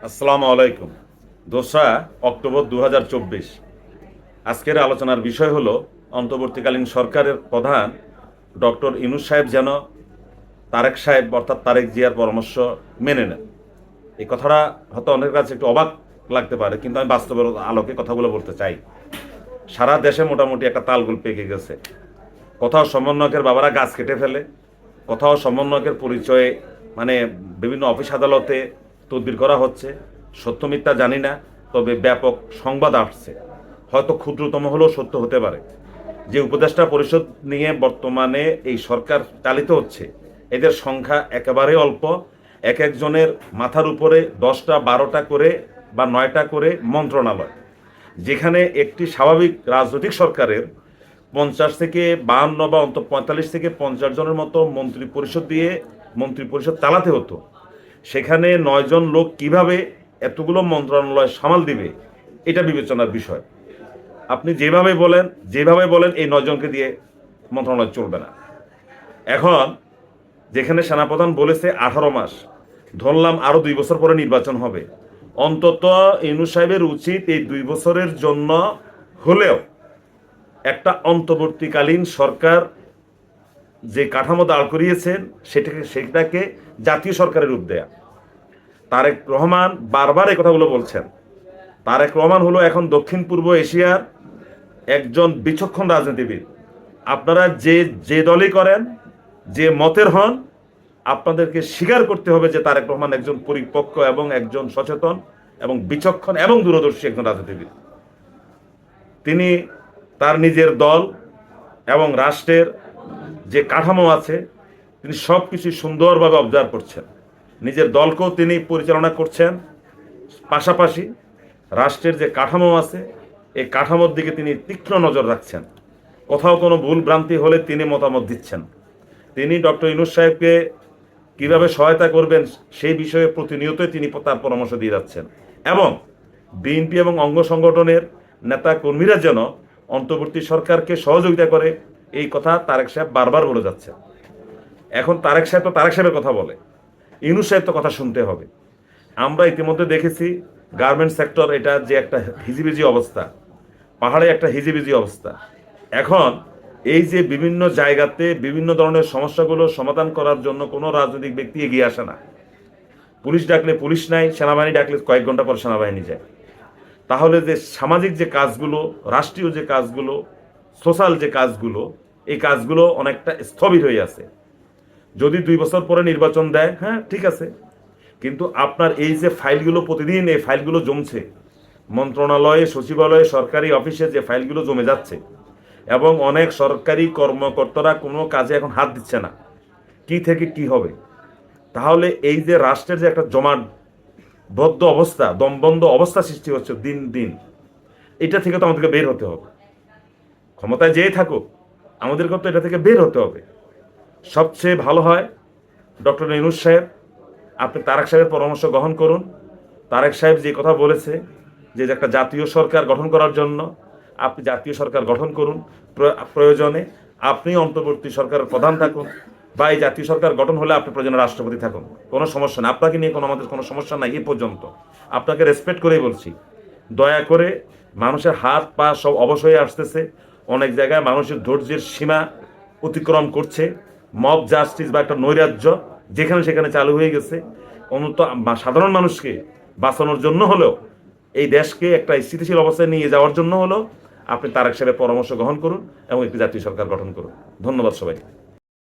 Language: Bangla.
আসসালামু আলাইকুম। 2রা অক্টোবর 2024। আজকের আলোচনার বিষয় হলো অন্তর্বর্তীকালীন সরকারের প্রধান ডক্টর ইউনূস সাহেব যেন তারেক সাহেব অর্থাৎ তারেক জিয়ার পরামর্শ মেনে নেন। এই কথাটা হয়তো অনেকের কাছে একটু অবাক লাগতে পারে, কিন্তু আমি বাস্তবের আলোকে কথাগুলো বলতে চাই। সারা দেশে মোটামুটি একটা তালগোল পেকে গেছে। কোথাও সমন্বয়কের বাবারা গাছ কেটে ফেলে, কোথাও সমন্বয়কের পরিচয়ে মানে বিভিন্ন অফিস আদালতে তদবির করা হচ্ছে। সত্য মিথ্যা জানি না, তবে ব্যাপক সংবাদ আসছে, হয়তো ক্ষুদ্রতম হলেও সত্য হতে পারে, যে উপদেষ্টা পরিষদ নিয়ে বর্তমানে এই সরকার চালিত হচ্ছে, এদের সংখ্যা একেবারে অল্প। এক একজনের মাথার উপরে 10টা 12টা করে বা 9টা করে মন্ত্রণালয়, যেখানে একটি স্বাভাবিক রাজনৈতিক সরকারের 50 থেকে 52 বা অন্তত 45 থেকে 50 জনের মতো মন্ত্রী পরিষদ দিয়ে মন্ত্রী পরিষদ চালাতে হতো। সেখানে 9 জন লোক কিভাবে এতগুলো মন্ত্রণালয় সামাল দিবে, এটা বিবেচনার বিষয়। আপনি যেভাবে বলেন এই 9 জনকে দিয়ে মন্ত্রণালয় চলবে না। এখন যেখানে সেনাপ্রধান বলেছে 18 মাস, ধরলাম আরো 2 বছর পরে নির্বাচন হবে, অন্তত ইউনূস সাহেবের উচিত এই 2 বছরের জন্য হলেও একটা অন্তর্বর্তীকালীন সরকার যে কাঠামো দাঁড় করিয়েছেন সেটাকে জাতীয় সরকারের রূপ দেয়া। তারেক রহমান বারবার এই কথাগুলো বলছেন। তারেক রহমান হলো এখন দক্ষিণ পূর্ব এশিয়ার একজন বিচক্ষণ রাজনীতিবিদ। আপনারা যে যে দলই করেন, যে মতের হন, আপনাদেরকে স্বীকার করতে হবে যে তারেক রহমান একজন পরিপক্ক এবং একজন সচেতন এবং বিচক্ষণ এবং দূরদর্শী একজন রাজনীতিবিদ। তিনি তার নিজের দল এবং রাষ্ট্রের যে কাঠামো আছে, তিনি সব কিছু সুন্দরভাবে অবজার্ভ করছেন। নিজের দলকেও তিনি পরিচালনা করছেন, পাশাপাশি রাষ্ট্রের যে কাঠামো আছে এই কাঠামোর দিকে তিনি তীক্ষ্ণ নজর রাখছেন। কোথাও কোনো ভুল ভ্রান্তি হলে তিনি মতামত দিচ্ছেন। তিনি ডক্টর ইউনূস সাহেবকে কিভাবে সহায়তা করবেন সেই বিষয়ে প্রতিনিয়তই তিনি তার পরামর্শ দিয়ে যাচ্ছেন। এবং বিএনপি এবং অঙ্গ সংগঠনের নেতা কর্মীরা যেন অন্তর্বর্তী সরকারকে সহযোগিতা করে, এই কথা তারেক সাহেব বারবার বলে যাচ্ছে। এখন তারেক সাহেব তো তারেক সাহেবের কথা বলে, ইউনূস সাহেব তো কথা শুনতে হবে। আমরা ইতিমধ্যে দেখেছি গার্মেন্টস সেক্টর, এটা যে একটা হিজিবিজি অবস্থা, পাহাড়ে একটা হিজিবিজি অবস্থা। এখন এই যে বিভিন্ন জায়গাতে বিভিন্ন ধরনের সমস্যাগুলো সমাধান করার জন্য কোনো রাজনৈতিক ব্যক্তি এগিয়ে আসে না। পুলিশ ডাকলে পুলিশ নাই, সেনাবাহিনী ডাকলে কয়েক ঘন্টা পর সেনাবাহিনী যায়। তাহলে যে সামাজিক যে কাজগুলো, রাষ্ট্রীয় যে কাজগুলো, সোশ্যাল যে কাজগুলো, এই কাজগুলো অনেকটা স্থবির হয়ে আছে। যদি 2 বছর পরে নির্বাচন দেয়, হ্যাঁ ঠিক আছে, কিন্তু আপনার এই যে ফাইলগুলো প্রতিদিন এই ফাইলগুলো জমছে, মন্ত্রণালয়ে, সচিবালয়ে, সরকারি অফিসে যে ফাইলগুলো জমে যাচ্ছে, এবং অনেক সরকারি কর্মকর্তারা কোনো কাজে এখন হাত দিচ্ছে না, কি থেকে কি হবে। তাহলে এই যে রাষ্ট্রের যে একটা জমাটবদ্ধ অবস্থা, দমবন্ধ অবস্থা সৃষ্টি হচ্ছে দিন দিন, এটা থেকে তো আমাদেরকে বের হতে হবে। ক্ষমতায় যেই থাকুক, আমাদেরকে তো এটা থেকে বের হতে হবে। সবচেয়ে ভালো হয় ডক্টর ইউনূস সাহেব, আপনি তারেক সাহেবের পরামর্শ গ্রহণ করুন। তারেক সাহেব যে কথা বলেছে যে একটা জাতীয় সরকার গঠন করার জন্য, আপনি জাতীয় সরকার গঠন করুন। প্রয়োজনে আপনি অন্তর্বর্তী সরকারের প্রধান থাকুন, বা এই জাতীয় সরকার গঠন হলে আপনি প্রয়োজনে রাষ্ট্রপতি থাকুন, কোনো সমস্যা নেই। আপনাকে নিয়ে আমাদের কোনো সমস্যা নাই এ পর্যন্ত। আপনাকে রেসপেক্ট করেই বলছি, দয়া করে, মানুষের হাত পা সব অবশ হয়ে আসতেছে। অনেক জায়গায় মানুষের ধৈর্যের সীমা অতিক্রম করছে। মব জাস্টিস বা একটা নৈরাজ্য যেখানে সেখানে চালু হয়ে গেছে। অন্তত সাধারণ মানুষকে বাঁচানোর জন্য হলেও, এই দেশকে একটা স্থিতিশীল অবস্থায় নিয়ে যাওয়ার জন্য হলেও আপনি তারেক সাহেবের পরামর্শ গ্রহণ করুন এবং একটি জাতীয় সরকার গঠন করুন। ধন্যবাদ সবাই।